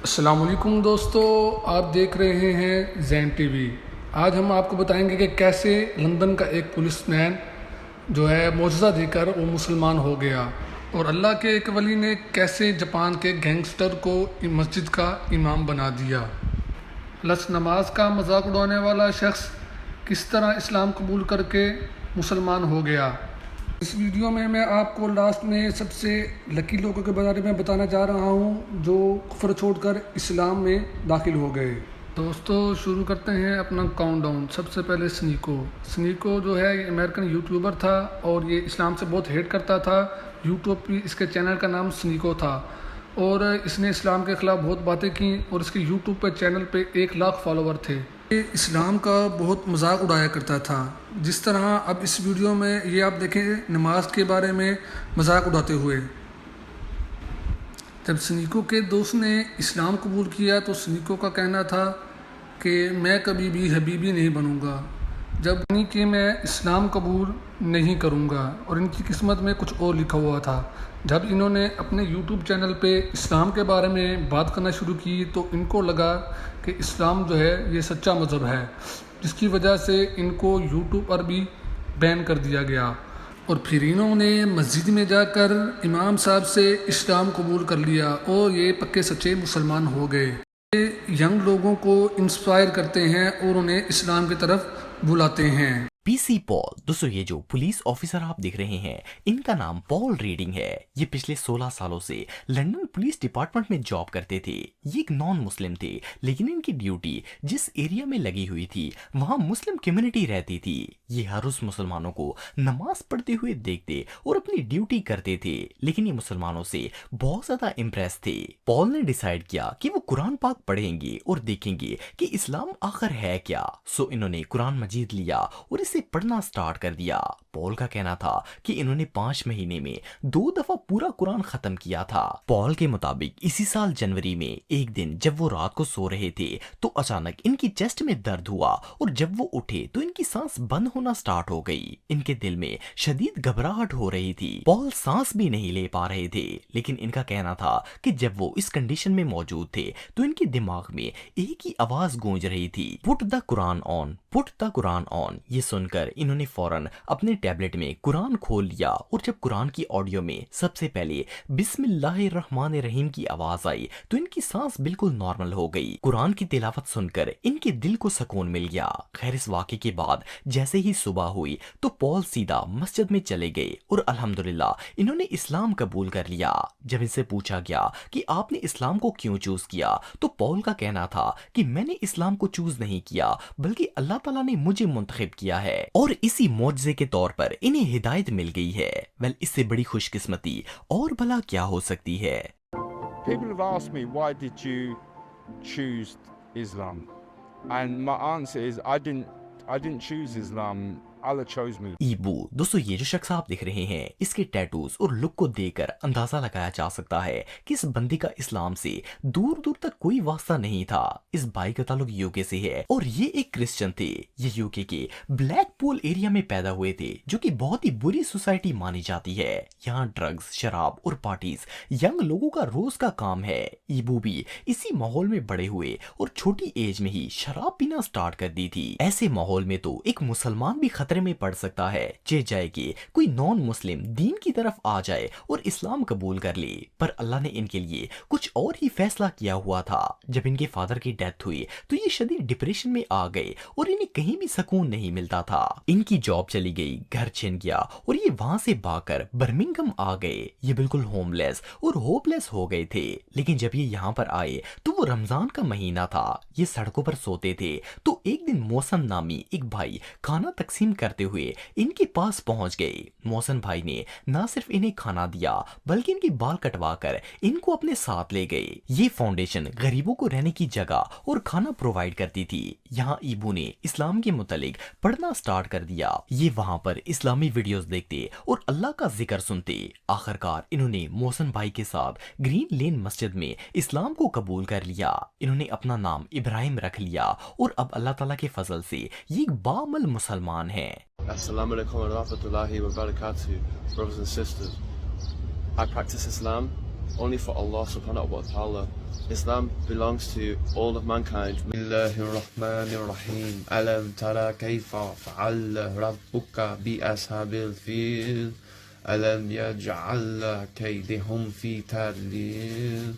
السلام علیکم دوستو، آپ دیکھ رہے ہیں زین ٹی وی۔ آج ہم آپ کو بتائیں گے کہ کیسے لندن کا ایک پولیس مین جو ہے معجزہ دے کر وہ مسلمان ہو گیا، اور اللہ کے ایک ولی نے کیسے جاپان کے گینگسٹر کو مسجد کا امام بنا دیا۔ پلس نماز کا مذاق اڑانے والا شخص کس طرح اسلام قبول کر کے مسلمان ہو گیا۔ اس ویڈیو میں آپ کو لاسٹ میں سب سے لکی لوگوں کے بارے میں بتانا جا رہا ہوں جو کفر چھوڑ کر اسلام میں داخل ہو گئے۔ دوستو شروع کرتے ہیں اپنا کاؤنٹ ڈاؤن۔ سب سے پہلے سنیکو جو ہے یہ امریکن یوٹیوبر تھا اور یہ اسلام سے بہت ہیٹ کرتا تھا۔ یوٹیوب پہ اس کے چینل کا نام سنیکو تھا اور اس نے اسلام کے خلاف بہت باتیں کی اور اس کے یوٹیوب پہ چینل پہ 1,00,000 فالوور تھے۔ یہ اسلام کا بہت مذاق اڑایا کرتا تھا، جس طرح اب اس ویڈیو میں یہ آپ دیکھیں نماز کے بارے میں مذاق اڑاتے ہوئے۔ جب سنیکو کے دوست نے اسلام قبول کیا تو سنیکو کا کہنا تھا کہ میں کبھی بھی حبیبی نہیں بنوں گا، جب کہ میں اسلام قبول نہیں کروں گا، اور ان کی قسمت میں کچھ اور لکھا ہوا تھا۔ جب انہوں نے اپنے یوٹیوب چینل پہ اسلام کے بارے میں بات کرنا شروع کی تو ان کو لگا کہ اسلام جو ہے یہ سچا مذہب ہے، جس کی وجہ سے ان کو یوٹیوب پر بھی بین کر دیا گیا، اور پھر انہوں نے مسجد میں جا کر امام صاحب سے اسلام قبول کر لیا اور یہ پکے سچے مسلمان ہو گئے۔ یہ ینگ لوگوں کو انسپائر کرتے ہیں اور انہیں اسلام کی طرف بلاتے ہیں۔ پی سی پال، دوستو یہ جو پولیس آفیسر آپ دیکھ رہے ہیں ان کا نام پال ریڈنگ ہے۔ یہ پچھلے 16 سالوں سے لندن پولیس ڈپارٹمنٹ میں جاب کرتے تھے۔ یہ ایک نان مسلم تھے، لیکن ان کی ڈیوٹی جس ایریا میں لگی ہوئی تھی وہاں مسلم کمیونٹی رہتی تھی۔ یہ ہر اس مسلمانوں کو نماز پڑھتے ہوئے دیکھتے اور اپنی ڈیوٹی کرتے تھے، لیکن یہ مسلمانوں سے بہت زیادہ امپریس تھے۔ پال نے ڈیسائیڈ کیا کہ وہ قرآن پاک پڑھیں گے اور دیکھیں گے کہ اسلام آخر ہے کیا۔ سو انہوں نے قرآن مجید لیا اور اسے پڑھنا سٹارٹ کر دیا۔ پال کا کہنا تھا کہ انہوں نے 5 مہینے میں 2 دفعہ پورا قرآن ختم کیا تھا۔ پال کے مطابق اسی سال جنوری میں ایک دن جب وہ رات کو سو رہے تھے تو اچانک ان کی چیسٹ میں درد ہوا، اور جب وہ اٹھے تو ان کی سانس بند ہونا سٹارٹ ہو گئی۔ ان کے دل میں شدید گھبراہٹ ہو رہی تھی۔ پال سانس بھی نہیں لے پا رہے تھے، لیکن ان کا کہنا تھا کہ جب وہ اس کنڈیشن میں موجود تھے تو ان کے دماغ میں ایک ہی آواز گونج رہی تھی، پٹ دا قرآن آن، پٹ دا قرآن آن۔ یہ سن کر انہوں نے فوراً اپنے ٹیبلٹ میں قرآن کھول لیا، اور جب قرآن کی آڈیو میں سب سے پہلے بسم اللہ الرحمن الرحیم کی آواز آئی تو ان کی سانس بالکل نارمل ہو گئی۔ قرآن کی تلاوت سن کر ان کے دل کو سکون مل گیا۔ خیر اس واقعے کے بعد جیسے ہی صبح ہوئی تو پال سیدھا مسجد میں چلے گئے اور الحمدللہ انہوں نے اسلام قبول کر لیا۔ جب ان سے پوچھا گیا کہ آپ نے اسلام کو کیوں چوز کیا تو پال کا کہنا تھا کہ میں نے اسلام کو چوز نہیں کیا، بلکہ اللہ تعالیٰ نے مجھے منتخب کیا ہے، اور اسی معجزے کے طور پر انہیں ہدایت مل گئی ہے۔ اس سے بڑی خوش قسمتی اور بھلا کیا ہو سکتی ہے؟ People have asked me, why did you choose Islam? And my answer is, I didn't choose Islam. Allah chose me. Above, دوستو یہ جو شخص آپ دیکھ رہے ہیں اس کے ٹیٹوز اور لک کو دیکھ کر اندازہ لگایا جا سکتا ہے کہ اس بندے کا اسلام سے دور دور تک کوئی واسطہ نہیں تھا۔ اس بھائی کا تعلق یوکے سے ہے اور یہ ایک کرسچن تھے۔ یہ یوکے کے بلیک پول ایریا میں پیدا ہوئے تھے، جو کہ بہت ہی بری سوسائٹی مانی جاتی ہے۔ یہاں ڈرگز، شراب اور پارٹیز ینگ لوگوں کا روز کا کام ہے۔ ایبو بھی اسی ماحول میں بڑے ہوئے اور چھوٹی ایج میں ہی شراب پینا سٹارٹ کر دی تھی۔ ایسے ماحول میں تو ایک مسلمان بھی خطرے میں پڑ سکتا ہے، جائے کہ کوئی نان مسلم دین کی طرف آ جائے اور اسلام قبول کر لے۔ پر اللہ نے ان کے لیے کچھ اور ہی فیصلہ کیا ہوا تھا۔ جب ان کے فادر کی ڈیتھ ہوئی تو یہ شدید ڈپریشن میں آ گئے اور انہیں کہیں بھی سکون نہیں ملتا تھا۔ ان کی جاب چلی گئی، گھر چھن گیا اور یہ وہاں سے بھاگ کر برمنگھم آ گئے۔ یہ بالکل ہوم لیس اور ہوپ لیس ہو گئے تھے، لیکن جب یہ یہاں پر آئے تو وہ رمضان کا مہینہ تھا۔ یہ سڑکوں پر سوتے تھے تو ایک دن محسن نامی ایک بھائی کھانا تقسیم کرتے ہوئے ان کے پاس پہنچ گئے۔ محسن بھائی نے نہ صرف انہیں کھانا دیا بلکہ ان کے بال کٹوا کر ان کو اپنے ساتھ لے گئے۔ یہ فاؤنڈیشن غریبوں کو رہنے کی جگہ اور کھانا پرووائڈ کرتی تھی۔ یہاں ایبو نے اسلام کے متعلق پڑھنا سٹارٹ کر دیا۔ یہ وہاں پر اسلامی ویڈیوز دیکھتے اور اللہ کا ذکر سنتے۔ آخرکار انہوں نے محسن بھائی کے ساتھ گرین لین مسجد میں اسلام کو قبول کر لیا۔ انہوں نے اپنا نام ابراہیم رکھ لیا اور اب اللہ تعالیٰ کے فضل سے یہ ایک باعمل مسلمان ہیں۔ Assalamu alaikum wa rahmatullahi wa barakatuh, brothers and sisters. I practice Islam only for Allah subhanahu wa ta'ala. Islam belongs to all of mankind. Bismillahirrahmanirrahim. Alam tara kayfa fa'ala rabbuka bi ashabil fil. Alam yaj'al kaydahum fi tadlil.